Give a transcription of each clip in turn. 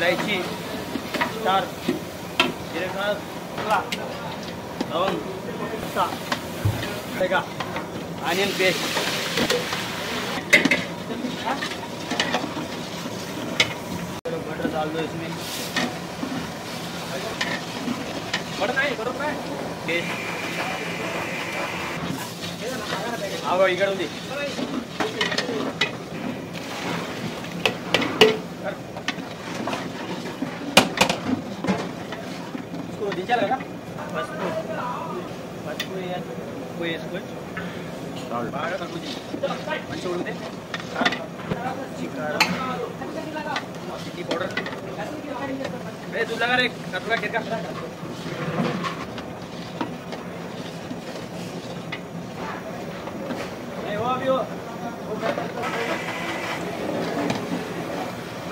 इलायची, स्टार, जीरे खास, लवंग, पत्ता, ऑनियन पेस्ट, बटर डाल दो इसमें, बटर नहीं करो मैं टेस्ट आओ इकड़ ఉంది इसको దించాలి కదా పసుపు వేసుకోవచ్చు బాగా కలుపుది మంచిగా ఉడికితే చికారం చిల్లీ పౌడర్ రే दूध लगा रे कटुआ गिर का ए वो अभी हो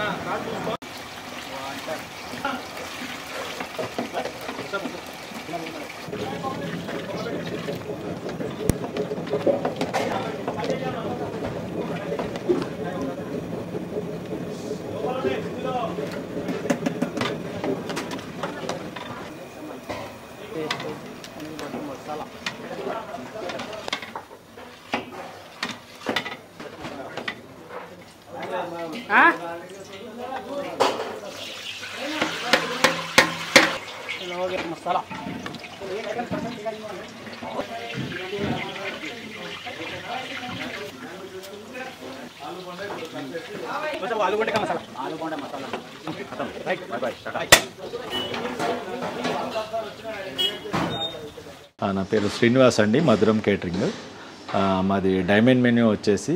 ना काट उसको मसाला हाँ हो गया मसाला आलू बोंडे का मसाला खत्म राइट बाय बाय टाटा నా పేరు శ్రీనివాస్ అండి మధురం కేటరింగ్ మాది డైమండ్ మెన్యూ వచ్చేసి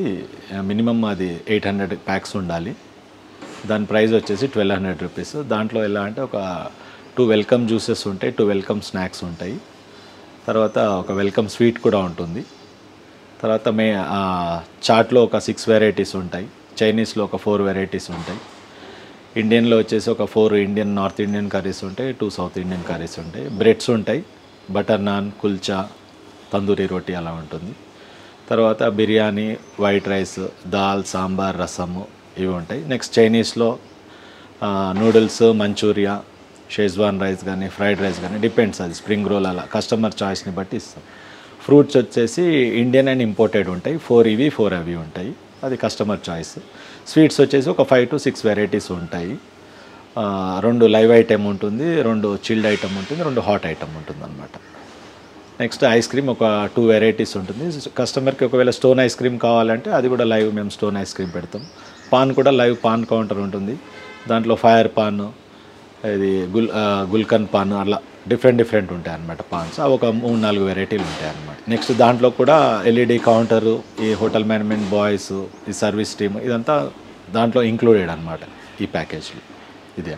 మినిమం మాది 800 ప్యాక్స్ ఉండాలి దాని ప్రైస్ వచ్చేసి 1200 రూపీస్ దాంట్లో ఎలా అంటే ఒక 2 వెల్కమ్ జ్యూసెస్ ఉంటాయి 2 వెల్కమ్ స్నాక్స్ ఉంటాయి తర్వాత ఒక వెల్కమ్ స్వీట్ కూడా ఉంటుంది తర్వాత చాట్లో ఒక 6 వెరైటీస్ ఉంటాయి చైనీస్లో ఒక 4 వెరైటీస్ ఉంటాయి ఇండియన్లో వచ్చేసి ఒక 4 ఇండియన్ నార్త్ ఇండియన్ కర్రీస్ ఉంటాయి 2 సౌత్ ఇండియన్ కర్రీస్ ఉంటాయి బ్రెడ్స్ ఉంటాయి బటర్ నాన్ కుల్చా తందూరి రోటీ అలా ఉంటుంది తర్వాత బిర్యానీ వైట్ రైస్ దాల్ సాంబార్ రసము ఇవి ఉంటాయి నెక్స్ట్ చైనీస్లో నూడిల్స్ మంచూరియా షెజ్వాన్ రైస్ కానీ ఫ్రైడ్ రైస్ కానీ డిపెండ్స్ అది స్ప్రింగ్ రోల్ అలా కస్టమర్ చాయిస్ని బట్టి ఇస్తాం ఫ్రూట్స్ వచ్చేసి ఇండియన్ అండ్ ఇంపోర్టెడ్ ఉంటాయి 4 ఇవి 4 అవి ఉంటాయి అది కస్టమర్ చాయిస్ స్వీట్స్ వచ్చేసి ఒక 5 to 6 వెరైటీస్ ఉంటాయి 2 లైవ్ ఐటమ్ ఉంటుంది 2 చిల్డ్ ఐటమ్ ఉంటుంది 2 హాట్ ఐటమ్ ఉంటుంది అనమాట నెక్స్ట్ ఐస్ క్రీమ్ ఒక 2 వెరైటీస్ ఉంటుంది కస్టమర్కి ఒకవేళ స్టోన్ ఐస్ క్రీమ్ కావాలంటే అది కూడా లైవ్ మేము స్టోన్ ఐస్ క్రీమ్ పెడతాం పాన్ కూడా లైవ్ పాన్ కౌంటర్ ఉంటుంది దాంట్లో ఫైర్ పాన్ ఇది గుల్కన్ పాన్ అలా డిఫరెంట్ ఉంటాయి అన్నమాట పాన్స్ అవి ఒక 3-4 వెరైటీలు ఉంటాయి అన్నమాట నెక్స్ట్ దాంట్లో కూడా ఎల్ఈడి కౌంటరు ఈ హోటల్ మేనేజ్మెంట్ బాయ్స్ ఈ సర్వీస్ టీమ్ ఇదంతా దాంట్లో ఇంక్లూడెడ్ అనమాట ఈ ప్యాకేజ్లో ఇదే